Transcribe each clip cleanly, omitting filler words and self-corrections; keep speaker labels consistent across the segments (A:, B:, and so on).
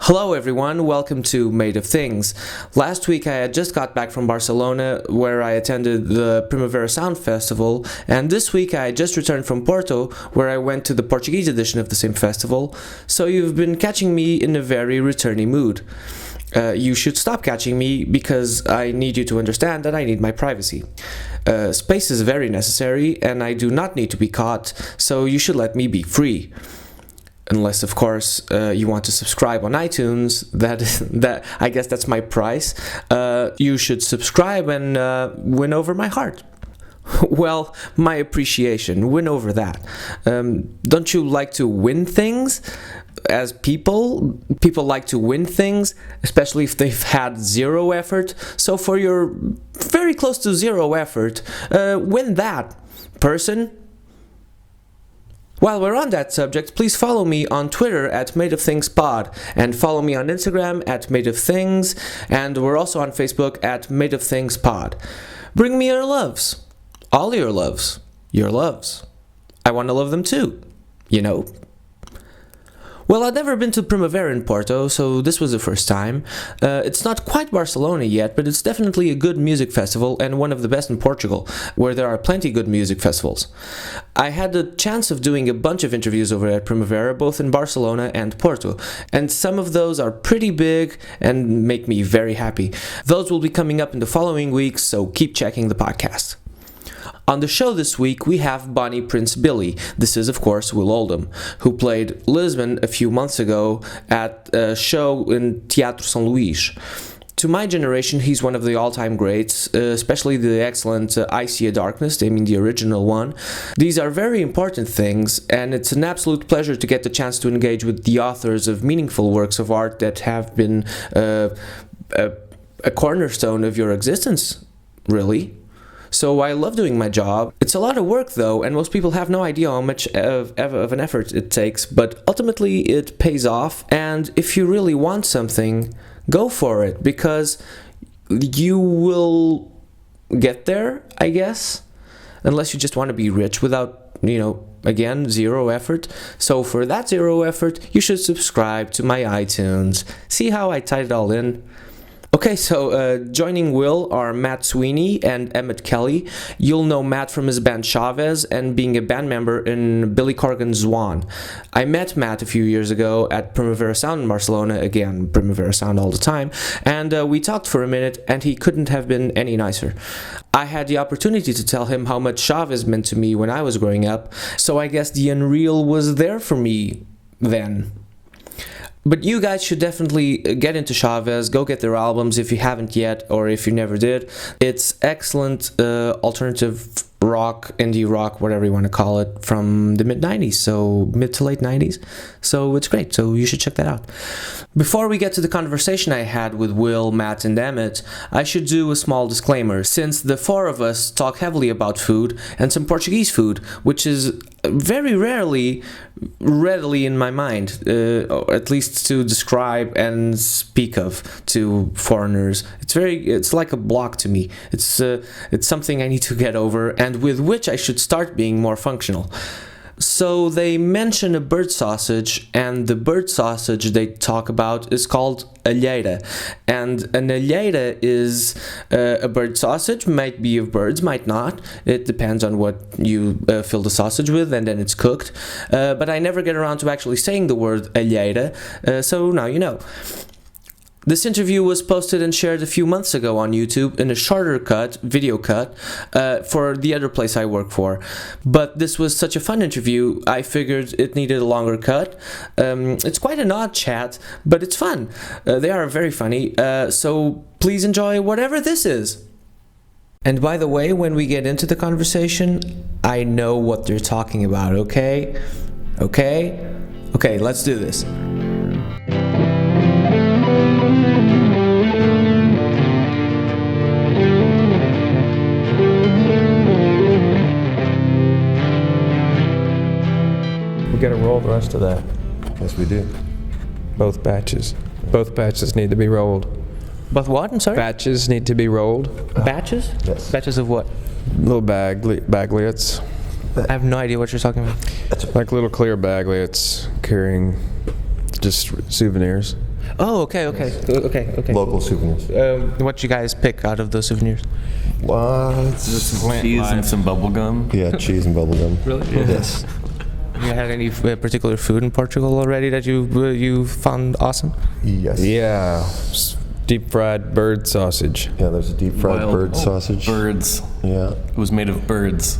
A: Hello everyone, welcome to Made of Things. Last week I had just got back from Barcelona where I attended the Primavera Sound Festival, and this week I just returned from Porto where I went to the Portuguese edition of the same festival, so you've been catching me in a very returny mood. You should stop catching me because I need you to understand that I need my privacy. Space is very necessary and I do not need to be caught, so you should let me be free. Unless, of course, you want to subscribe on iTunes. That I guess that's my price. You should subscribe and win over my heart. Well, my appreciation. Win over that. Don't you like to win things? As people like to win things, especially if they've had zero effort. So for your very close to zero effort, win that, person. While we're on that subject, please follow me on Twitter at MadeOfThingsPod and follow me on Instagram at MadeOfThings, and we're also on Facebook at MadeOfThingsPod. Bring me your loves. All your loves. Your loves. I want to love them too, you know. Well, I'd never been to Primavera in Porto, so this was the first time. It's not quite Barcelona yet, but it's definitely a good music festival and one of the best in Portugal, where there are plenty good music festivals. I had the chance of doing a bunch of interviews over at Primavera, both in Barcelona and Porto, and some of those are pretty big and make me very happy. Those will be coming up in the following weeks, so keep checking the podcast. On the show this week, we have Bonnie Prince Billy. This is, of course, Will Oldham, who played Lisbon a few months ago at a show in Teatro São Luís. To my generation, he's one of the all-time greats, especially the excellent I See a Darkness, the original one. These are very important things, and it's an absolute pleasure to get the chance to engage with the authors of meaningful works of art that have been a cornerstone of your existence, really. So I love doing my job. It's a lot of work though, and most people have no idea how much of an effort it takes, but ultimately it pays off, and if you really want something, go for it, because you will get there, I guess, unless you just want to be rich without, again, zero effort. So for that zero effort, you should subscribe to my iTunes. See how I tied it all in? Okay, so joining Will are Matt Sweeney and Emmett Kelly. You'll know Matt from his band Chavez and being a band member in Billy Corgan's Swan. I met Matt a few years ago at Primavera Sound in Barcelona, again, Primavera Sound all the time, and we talked for a minute, and he couldn't have been any nicer. I had the opportunity to tell him how much Chavez meant to me when I was growing up, so I guess the unreal was there for me then. But you guys should definitely get into Chavez, go get their albums if you haven't yet, or if you never did. It's excellent alternative rock, indie rock, whatever you want to call it, from the mid-90s, so mid to late 90s. So it's great, so you should check that out. Before we get to the conversation I had with Will, Matt, and Emmett, I should do a small disclaimer, since the four of us talk heavily about food, and some Portuguese food, which is very readily in my mind, or at least to describe and speak of to foreigners. It's like a block to me. It's something I need to get over, and with which I should start being more functional. So they mention a bird sausage, and the bird sausage they talk about is called alheira. And an alheira is a bird sausage, might be of birds, might not. It depends on what you fill the sausage with, and then it's cooked. But I never get around to actually saying the word alheira, so now you know. This interview was posted and shared a few months ago on YouTube in a shorter video cut, for the other place I work for. But this was such a fun interview, I figured it needed a longer cut. It's quite an odd chat, but it's fun. They are very funny, so please enjoy whatever this is. And by the way, when we get into the conversation, I know what they're talking about, okay? Okay, let's do this.
B: We gotta roll the rest of that.
C: Yes, we do.
B: Both batches. Both batches need to be rolled.
A: But what? I'm sorry?
B: Batches need to be rolled.
A: Batches?
C: Yes.
A: Batches of what?
B: Little baglets.
A: I have no idea what you're talking about.
B: Like little clear baglets carrying just souvenirs.
A: Oh, okay.
C: Local souvenirs.
A: What you guys pick out of those souvenirs?
C: What?
D: Cheese and some bubble gum.
C: Yeah, cheese and bubblegum.
A: Really?
C: Yes.
A: You had any particular food in Portugal already that you found awesome?
C: Yes.
B: Yeah. Deep fried bird sausage.
C: Yeah, there's a deep fried bird sausage.
D: Birds.
C: Yeah.
D: It was made of birds.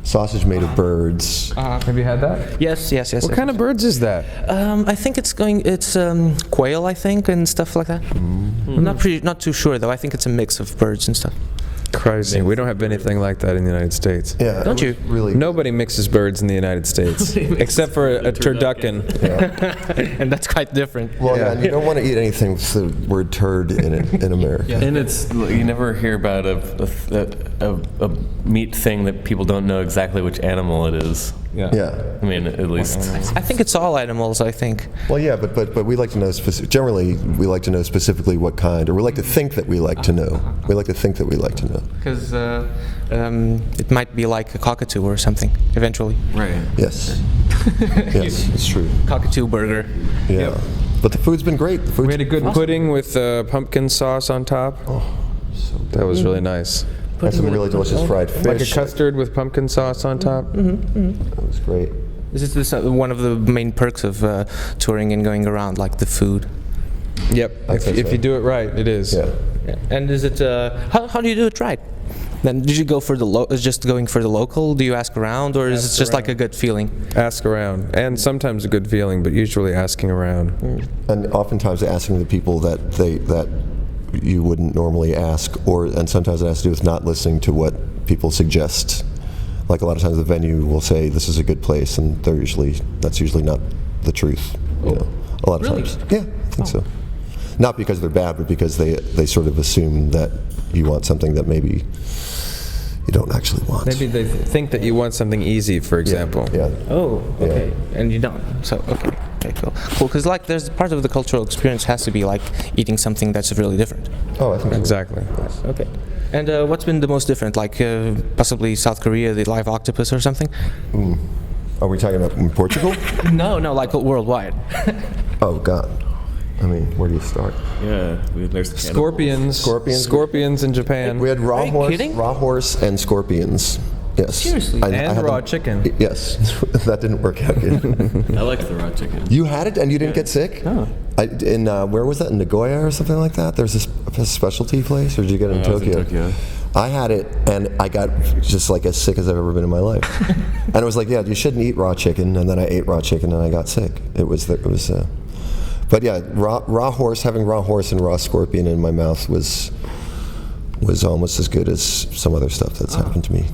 C: Sausage made of birds.
B: Have you had that?
A: Yes.
B: What kind of birds is that?
A: I think it's quail, I think, and stuff like that. I'm not too sure though. I think it's a mix of birds and stuff.
B: Crazy. We don't have anything like that in the United States.
C: Yeah.
A: Don't you?
C: Really?
B: Nobody mixes birds in the United States, except for a turducken.
A: And that's quite different.
C: Well, yeah, and you don't want to eat anything with the word turd in it in America.
D: And it's you never hear about a meat thing that people don't know exactly which animal it is.
C: Yeah.
D: I mean, at least.
A: I think it's all animals. I think.
C: Well, yeah, but we like to know generally we like to know specifically what kind, or we like to think that we like to know. We like to think that we like to know.
A: Because it might be like a cockatoo or something eventually.
D: Right.
C: Yes. Yes, it's true.
A: Cockatoo burger.
C: Yeah. But the food's been great.
B: We had a good pudding with pumpkin sauce on top.
C: Oh,
B: That was really nice.
C: Had some really delicious fried fish.
B: Like a custard with pumpkin sauce on top.
C: That was great.
A: Is this one of the main perks of touring and going around, like the food?
B: Yep. If you do it right, it is.
C: Yeah.
A: And is it how do you do it right? Then did you go for just going for the local? Do you ask around, or is it just like a good feeling?
B: Ask around, and sometimes a good feeling, but usually asking around.
C: And oftentimes asking the people that you wouldn't normally ask, and sometimes it has to do with not listening to what people suggest. Like a lot of times the venue will say this is a good place, and that's usually not the truth. You know, a lot of times. Yeah, I think so. Not because they're bad, but because they sort of assume that you want something that maybe you don't actually want.
B: Maybe they think that you want something easy, for example.
C: Yeah.
A: Oh, okay. And you don't. So okay, cool. Because like there's part of the cultural experience has to be like eating something that's really different.
C: Oh, I think so.
B: Exactly.
A: Okay. And what's been the most different? Like possibly South Korea, the live octopus or something?
C: Are we talking about in Portugal?
A: No, like worldwide.
C: Oh God. I mean, where do you start?
D: Yeah. There's
B: Scorpions in Japan.
C: We had raw
A: you
C: horse,
A: kidding?
C: raw horse, and scorpions. Yes.
A: Seriously?
C: I
B: And
C: had
B: raw
C: them-
B: chicken.
C: Yes, that didn't work out good.
D: I like the raw chicken.
C: You had it and you didn't get sick?
D: Oh.
C: Where was that? In Nagoya or something like that? There's a specialty place, or did you get it in
D: I was in
C: Tokyo?
D: Tokyo.
C: I had it and I got just like as sick as I've ever been in my life. And it was like, yeah, you shouldn't eat raw chicken. And then I ate raw chicken and I got sick. But yeah, raw horse, having raw horse and raw scorpion in my mouth was almost as good as some other stuff that's happened to me.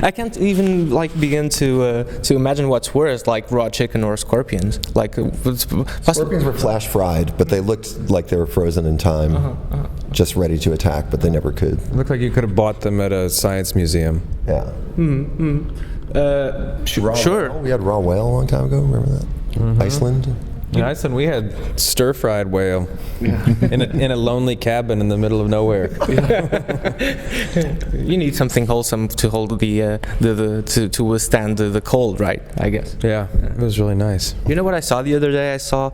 A: I can't even like begin to imagine what's worse, like raw chicken or scorpions. Like
C: Scorpions were flash fried, but they looked like they were frozen in time, just ready to attack, but they never could.
B: It looked like you could have bought them at a science museum.
C: Yeah.
A: Sure.
C: We had raw whale a long time ago. Remember that? Iceland.
B: In Iceland, we had stir-fried whale in a lonely cabin in the middle of nowhere.
A: You need something wholesome to hold to withstand the cold, right? I guess.
B: Yeah, it was really nice.
A: You know what I saw the other day? I saw.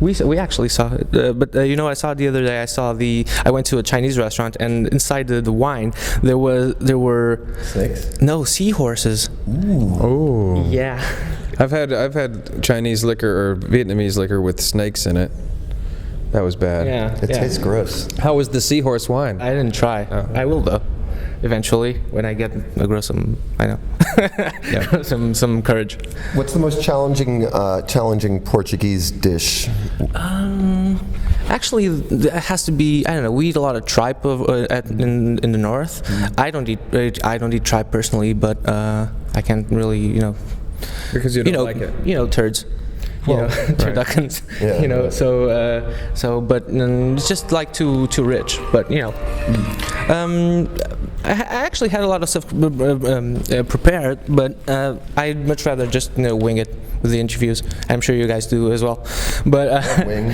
A: We actually saw it, but you know what I saw the other day? I went to a Chinese restaurant, and inside the wine there were
C: Snakes?
A: no seahorses.
B: Oh.
A: Yeah.
B: I've had Chinese liquor or Vietnamese liquor with snakes in it. That was bad.
A: Yeah.
C: It tastes gross.
B: How was the seahorse wine?
A: I didn't try. I will though. Eventually, when I grow some, I know, some courage.
C: What's the most challenging Portuguese dish?
A: Actually, it has to be. I don't know. We eat a lot of tripe in the north. I don't eat tripe personally, but I can't really,
B: Because you don't like it.
A: Turds. Turduckens.
C: Yeah, right.
A: But it's just like too rich. But I actually had a lot of stuff prepared, but I'd much rather just wing it with the interviews. I'm sure you guys do as well. But
C: Wing.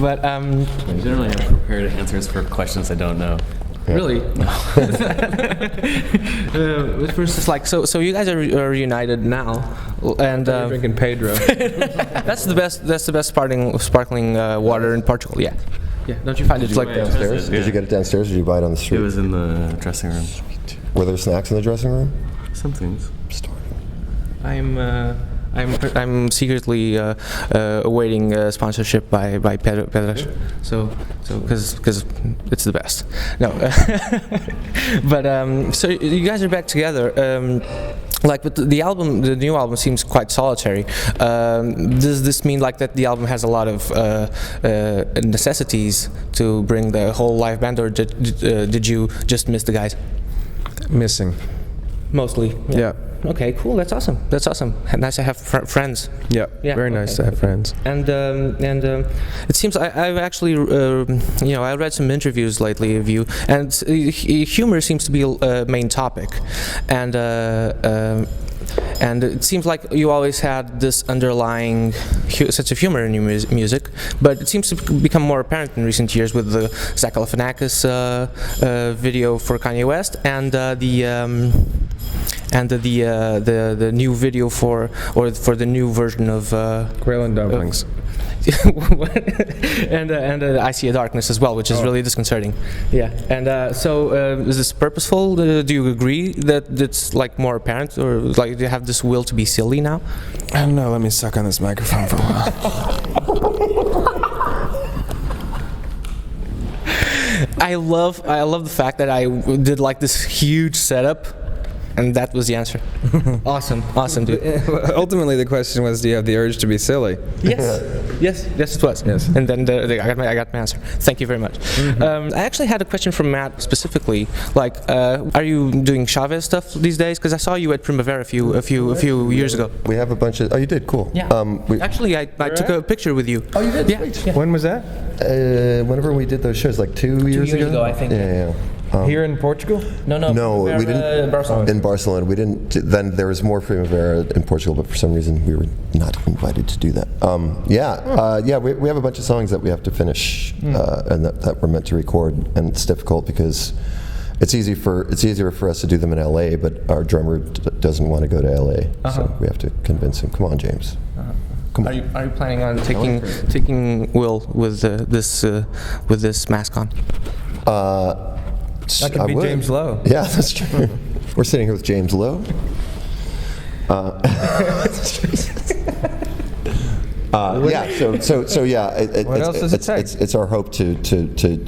A: but
D: I generally have prepared answers for questions I don't know.
A: Really? Versus like so you guys are reunited now, and
B: You're drinking Pedro.
A: that's the best sparkling water in Portugal. Yeah. Yeah. Don't you find it like
C: Downstairs?
D: Yeah.
C: Did you get it downstairs or did you buy it on the street?
D: It was in the dressing room.
C: Were there snacks in the dressing room?
D: Some things.
A: I'm secretly awaiting sponsorship by Pedro. So because it's the best. No, but so you guys are back together. Like, but the new album seems quite solitary. Does this mean like that the album has a lot of necessities to bring the whole live band, or did you just miss the guys?
B: Missing.
A: Mostly.
B: Yeah.
A: Okay, cool. That's awesome. Nice to have friends.
B: Yeah.
A: Yeah,
B: Very nice to have friends.
A: And it seems I've actually I read some interviews lately of you, and humor seems to be a main topic, and it seems like you always had this underlying sense of humor in your music, but it seems to become more apparent in recent years with the Zach Galifianakis video for Kanye West and the new video for the new version of
B: Grillin' dumplings.
A: and I See a Darkness as well, which is really disconcerting. Yeah, and so is this purposeful? Do you agree that it's like more apparent, or like do you have this will to be silly now?
B: I don't know. Let me suck on this microphone for a while.
A: I love the fact that I did like this huge setup. And that was the answer. Awesome, dude.
B: Ultimately, the question was, do you have the urge to be silly?
A: Yes, it was.
B: Yes.
A: And then I got my answer. Thank you very much. I actually had a question from Matt specifically. Like, are you doing Chavez stuff these days? Because I saw you at Primavera a few years ago.
C: We have a bunch of. Oh, you did? Cool.
A: Yeah. Actually, I took a picture with you.
C: Oh, you did?
A: Yeah.
C: Sweet.
A: Yeah.
B: When was that?
C: Whenever we did those shows, like 2 years ago.
A: 2 years ago, I think.
C: Yeah.
B: Here in Portugal?
A: No,
C: we didn't.
A: Barcelona.
C: In Barcelona, we didn't. Then there was more Primavera in Portugal, but for some reason we were not invited to do that. We have a bunch of songs that we have to finish, and that we're meant to record, and it's difficult because it's easier for us to do them in LA, but our drummer doesn't want to go to LA, so we have to convince him. Come on, James. Come on.
A: Are you planning on taking Will with this mask on?
B: That could be James Lowe.
C: Yeah, that's true. We're sitting here with James Lowe.
B: What else does it take?
C: It's our hope to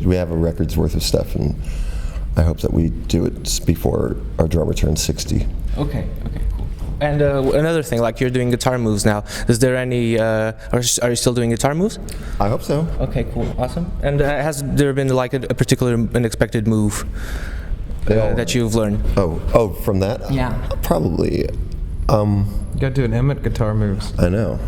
C: we have a record's worth of stuff, and I hope that we do it before our drummer turns 60.
A: Okay, cool. And another thing, like you're doing guitar moves now. Is there any? Are you still doing guitar moves?
C: I hope so.
A: Okay, cool, awesome. And has there been like a particular unexpected move that you've learned?
C: Oh, from that?
A: Yeah.
C: Probably.
B: You got to do an Emmett guitar moves.
C: I know.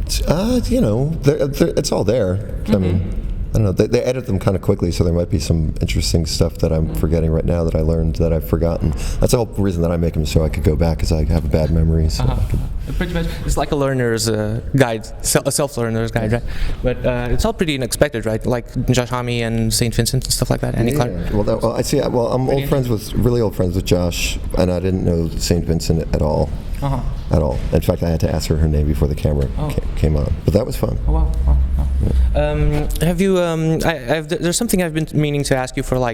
C: It's all there. I mean, I don't know. They edit them kind of quickly, so there might be some interesting stuff that I'm forgetting right now that I learned that I've forgotten. That's the whole reason that I make them, so I could go back, because I have a bad memory. So
A: Pretty much, it's like a learner's guide, a self-learner's guide, right? But it's all pretty unexpected, right? Like Josh Homme and St. Vincent and stuff like that. Annie Clark.
C: I'm really old friends with Josh, and I didn't know St. Vincent at all. At all. In fact, I had to ask her name before the camera came on. But that was fun.
A: Oh wow. Yeah. Have you? There's something I've been meaning to ask you for I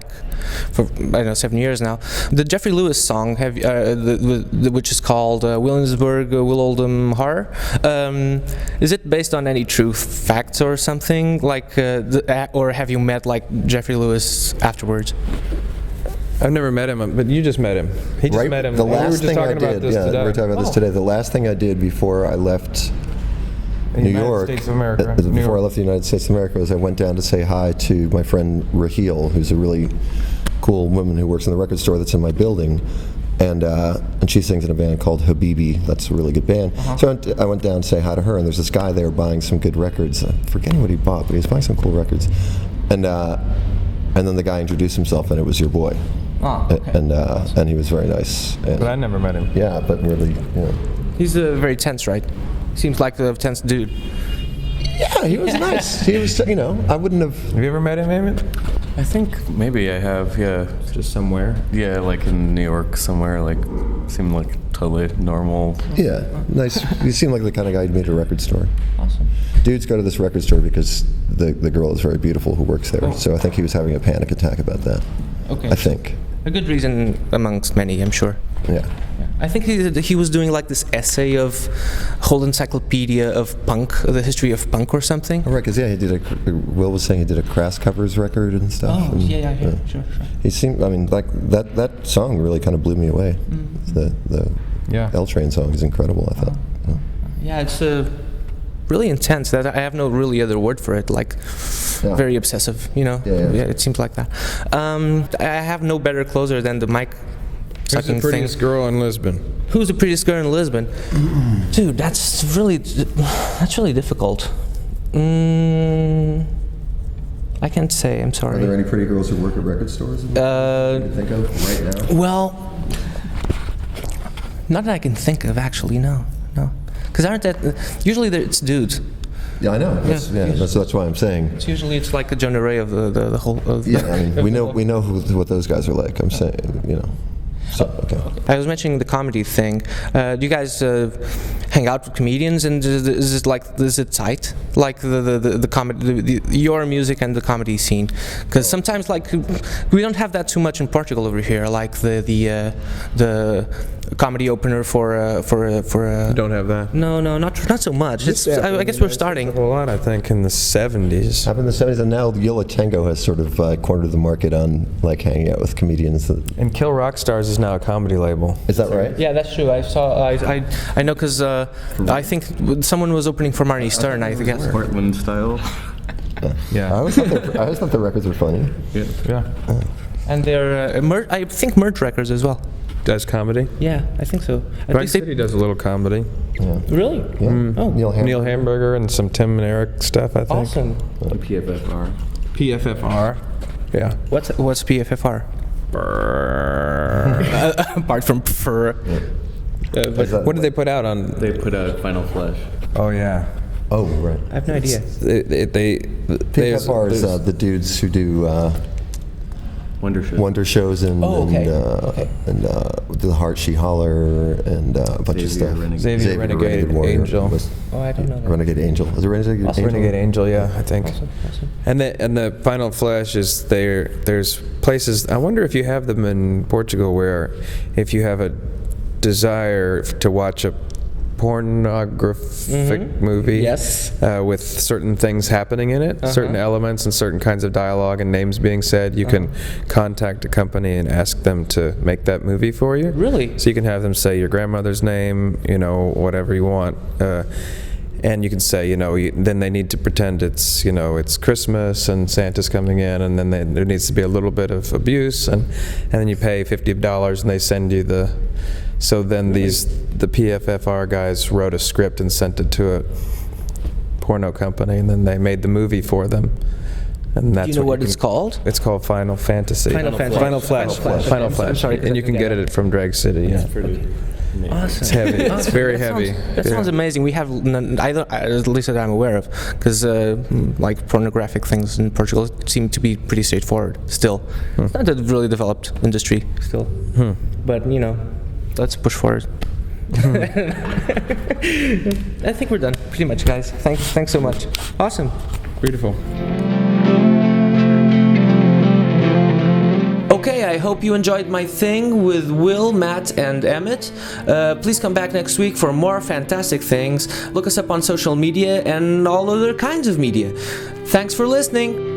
A: don't know, 7 years now. The Jeffrey Lewis song, which is called Williamsburg, Oldham Horror. Is it based on any true facts or something? Or have you met Jeffrey Lewis afterwards?
B: I've never met him, but you just met him. He just met him.
C: The last thing I did,
B: we were
C: talking about this today. The last thing I did before I left New York, before I left the United States of America, was I went down to say hi to my friend Raheel, who's a really cool woman who works in the record store that's in my building, and she sings in a band called Habibi. That's a really good band. So I went down to say hi to her, and there's this guy there buying some good records. I'm forgetting what he bought, but he was buying some cool records, and then the guy introduced himself, and it was your boy. And he was very nice.
B: But I never met him.
C: Yeah, but really,
A: He's very tense, right? Seems like a tense dude.
C: Yeah, he was nice. He was, I wouldn't have.
B: Have you ever met him, Emmett?
D: I think maybe I have, yeah.
B: Just somewhere.
D: Yeah, like in New York somewhere, like, seemed like totally normal.
C: Yeah, nice. You seem like the kind of guy who'd meet at a record store.
A: Awesome.
C: Dudes go to this record store because the girl is very beautiful who works there. So I think he was having a panic attack about that.
A: Okay.
C: I think.
A: A good reason amongst many, I'm sure.
C: Yeah.
A: I think he was doing like this essay of whole encyclopedia of punk, the history of punk or something.
C: Oh, right, because he did Will was saying he did a Crass covers record and stuff.
A: Oh,
C: and,
A: yeah, sure.
C: He seemed, I mean, like that song really kind of blew me away. The L Train song is incredible, I thought.
A: Yeah, it's really intense. That I have no really other word for it. Like very obsessive, you know.
C: Yeah.
A: It seems like that. I have no better closer than the mic
B: Who's the
A: sucking
B: prettiest
A: thing.
B: girl in Lisbon?
A: Who's the prettiest girl in Lisbon? Dude, that's really difficult. I can't say. I'm sorry.
C: Are there any pretty girls who work at record stores? You can think of right now?
A: Well, not that I can think of, actually. No. Because aren't that usually it's dudes?
C: Yeah, I know. That's why I'm saying.
A: It's like a genre of the whole.
C: Yeah, I mean, we know what those guys are like. I'm saying, you know. So, okay.
A: I was mentioning the comedy thing. Do you guys hang out with comedians, and is it tight? Like the comedy, your music and the comedy scene? Because sometimes like we don't have that too much in Portugal over here. Like the comedy opener for
B: You don't have that?
A: No, not so much. I guess we're starting.
B: A lot, I think, in the 70s.
C: Happened in the 70s, and now Yola Tango has sort of cornered the market on like hanging out with comedians.
B: And Kill Rock Stars is now a comedy label.
C: Is that right?
A: Yeah, that's true. I saw. I know because I think someone was opening for Marnie Stern. I guess.
D: Portland style.
B: Yeah.
C: I always thought the records were funny.
B: Yeah.
A: And they're I think Merge Records as well.
B: Does comedy?
A: Yeah, I think so.
B: Drag City does a little comedy.
C: Yeah.
A: Really?
C: Yeah.
A: Oh.
C: Neil
B: Neil Hamburger and some Tim and Eric stuff, I think.
A: Awesome.
D: PFFR.
B: PFFR. Yeah.
A: What's PFFR? Apart from fur.
B: What did they put out on?
D: They put out Final Flesh.
B: Oh, yeah.
C: Oh, right.
A: I have no idea.
C: PFR is the dudes who do Wonder shows and the Heart She Holler and a bunch of stuff.
B: Xavier Renegade
C: Warrior.
B: Angel.
A: Oh, I don't know that.
C: Renegade Angel. Is it Renegade Angel?
B: Renegade Angel, yeah, I think.
A: Awesome.
B: And the Final Flash is there. There's places. I wonder if you have them in Portugal where, if you have a desire to watch a pornographic movie,
A: Yes.
B: with certain things happening in it, certain elements and certain kinds of dialogue and names being said, you can contact a company and ask them to make that movie for you.
A: Really?
B: So you can have them say your grandmother's name, whatever you want. And you can say, then they need to pretend it's, it's Christmas and Santa's coming in, and then there needs to be a little bit of abuse, and then you pay $50 and they send you the. So then the PFFR guys wrote a script and sent it to a porno company, and then they made the movie for them. And that's
A: Do you know what it's called?
B: It's called Final Fantasy.
A: Final Fantasy.
B: Final Flash.
A: I'm sorry,
B: And you can get it from Drag City. Yeah.
A: Awesome.
B: It's heavy. It's very heavy.
A: That sounds amazing. We have at least that I'm aware of, because like pornographic things in Portugal seem to be pretty straightforward still. It's not a really developed industry still, but let's push forward. I think we're done, pretty much, guys. Thanks so much. Awesome.
B: Beautiful.
A: Okay, I hope you enjoyed my thing with Will, Matt, and Emmett. Please come back next week for more fantastic things. Look us up on social media and all other kinds of media. Thanks for listening.